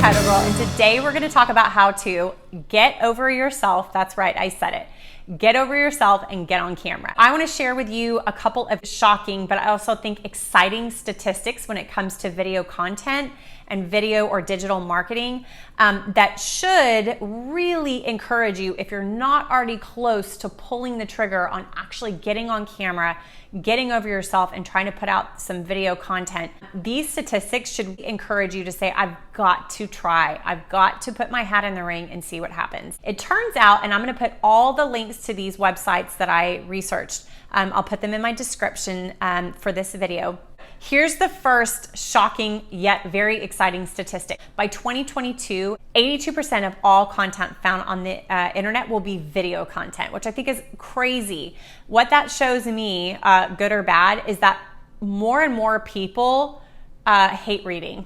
Title Girl, and today we're going to talk about how to get over yourself. That's right, I said it. Get over yourself and get on camera. I want to share with you a couple of shocking, but I also think exciting statistics when it comes to video content and video or digital marketing that should really encourage you, if you're not already close to pulling the trigger on actually getting on camera, getting over yourself and trying to put out some video content. These statistics should encourage you to say, I've got to try. I've got to put my hat in the ring and see what happens. It turns out, and I'm going to put all the links to these websites that I researched. I'll put them in my description for this video. Here's the first shocking yet very exciting statistic. By 2022, 82% of all content found on the internet will be video content, which I think is crazy. What that shows me, good or bad, is that more and more people hate reading.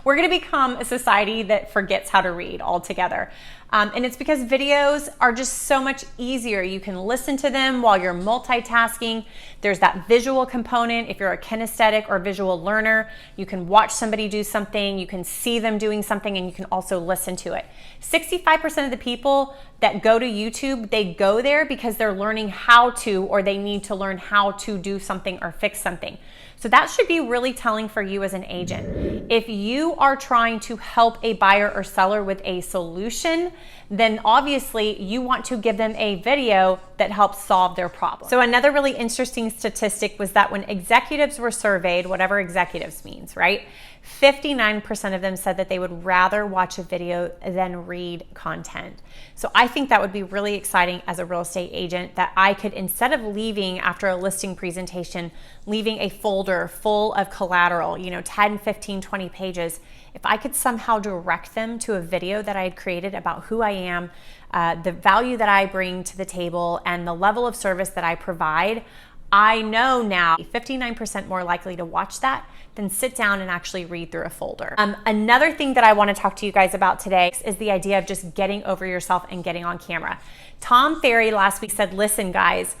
We're going to become a society that forgets how to read altogether. And it's because videos are just so much easier. You can listen to them while you're multitasking. There's that visual component. If you're a kinesthetic or visual learner, you can watch somebody do something, you can see them doing something, and you can also listen to it. 65% of the people that go to YouTube, they go there because they're learning how to, or they need to learn how to do something or fix something. So that should be really telling for you as an agent. If you are trying to help a buyer or seller with a solution, then obviously you want to give them a video that helps solve their problem. So another really interesting statistic was that when executives were surveyed, whatever executives means, right? 59% of them said that they would rather watch a video than read content. So I think that would be really exciting as a real estate agent, that I could, instead of leaving after a listing presentation, leaving a folder full of collateral, 10, 15, 20 pages, if I could somehow direct them to a video that I had created about who I am, the value that I bring to the table, and the level of service that I provide, I know now 59% more likely to watch that than sit down and actually read through a folder. Another thing that I want to talk to you guys about today is the idea of just getting over yourself and getting on camera. Tom Ferry last week said, listen guys,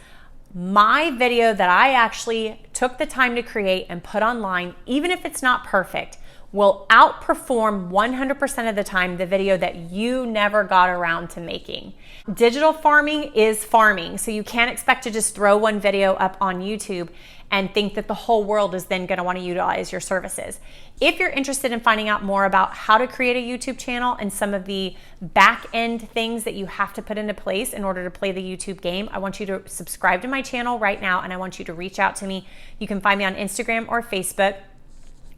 my video that I actually took the time to create and put online, even if it's not perfect, will outperform 100% of the time the video that you never got around to making. Digital farming is farming, so you can't expect to just throw one video up on YouTube and think that the whole world is then going to want to utilize your services. If you're interested in finding out more about how to create a YouTube channel and some of the back end things that you have to put into place in order to play the YouTube game, I want you to subscribe to my channel right now, and I want you to reach out to me. You can find me on Instagram or Facebook.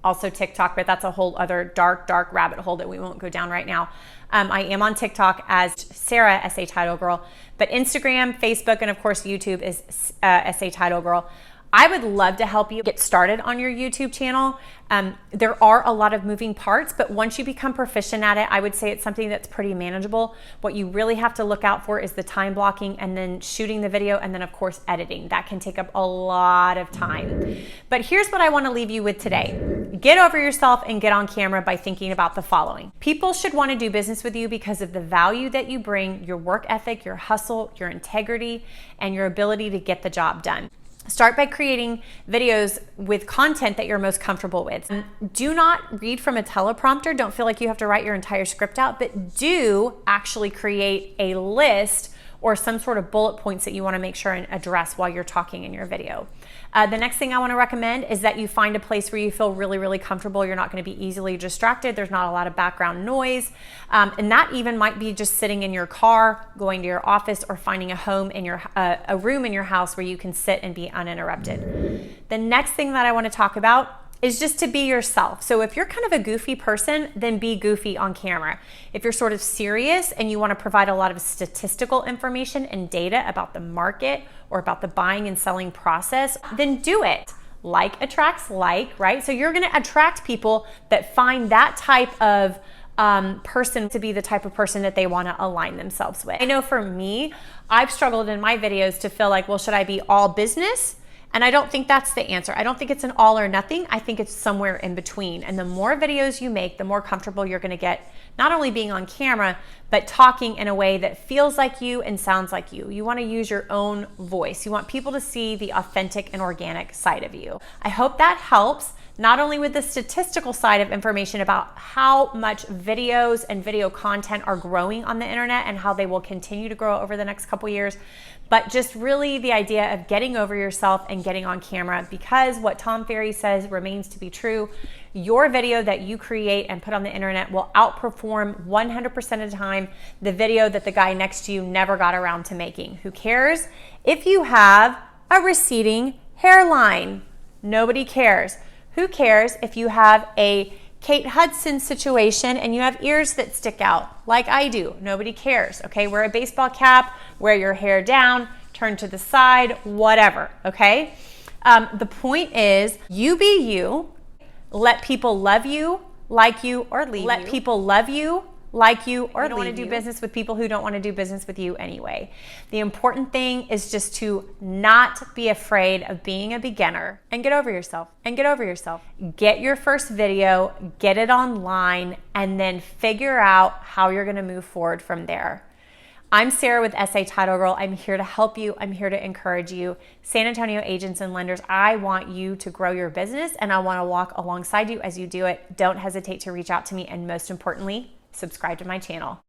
Also TikTok, but that's a whole other dark rabbit hole that we won't go down right now. I am on TikTok as Sarah, SA Title Girl, but Instagram, Facebook, and of course YouTube is SA Title Girl. I would love to help you get started on your YouTube channel. There are a lot of moving parts, but once you become proficient at it, I would say it's something that's pretty manageable. What you really have to look out for is the time blocking, and then shooting the video, and then of course editing. That can take up a lot of time. But here's what I want to leave you with today. Get over yourself and get on camera by thinking about the following. People should want to do business with you because of the value that you bring, your work ethic, your hustle, your integrity, and your ability to get the job done. Start by creating videos with content that you're most comfortable with. Do not read from a teleprompter. Don't feel like you have to write your entire script out, but do actually create a list or some sort of bullet points that you want to make sure and address while you're talking in your video. The next thing I want to recommend is that you find a place where you feel really, really comfortable. You're not going to be easily distracted. There's not a lot of background noise. And that even might be just sitting in your car, going to your office, or finding a home in your a room in your house where you can sit and be uninterrupted. The next thing that I want to talk about is just to be yourself. So if you're kind of a goofy person, then be goofy on camera. If you're sort of serious and you want to provide a lot of statistical information and data about the market or about the buying and selling process, then do it. Like attracts like, right? So you're going to attract people that find that type of person to be the type of person that they want to align themselves with. I know for me, I've struggled in my videos to feel like, well, should I be all business? And I don't think that's the answer. I don't think it's an all or nothing. I think it's somewhere in between. And the more videos you make, the more comfortable you're going to get, not only being on camera, but talking in a way that feels like you and sounds like you. You want to use your own voice. You want people to see the authentic and organic side of you. I hope that helps. not only with the statistical side of information about how much videos and video content are growing on the internet and how they will continue to grow over the next couple years, but just really the idea of getting over yourself and getting on camera, because what Tom Ferry says remains to be true. Your video that you create and put on the internet will outperform 100% of the time the video that the guy next to you never got around to making. Who cares if you have a receding hairline? Nobody cares. Who cares if you have a Kate Hudson situation and you have ears that stick out like I do? Nobody cares, okay? Wear a baseball cap, wear your hair down, turn to the side, whatever, okay? The point is, you be you. Let people love you, like you, or leave you. Let people love you, like you, or leave you. You don't want to do business with people who don't want to do business with you anyway. The important thing is just to not be afraid of being a beginner and get over yourself. Get your first video, get it online, and then figure out how you're going to move forward from there. I'm Sarah with SA Title Girl. I'm here to help you. I'm here to encourage you. San Antonio agents and lenders, I want you to grow your business and I want to walk alongside you as you do it. Don't hesitate to reach out to me, and most importantly, subscribe to my channel.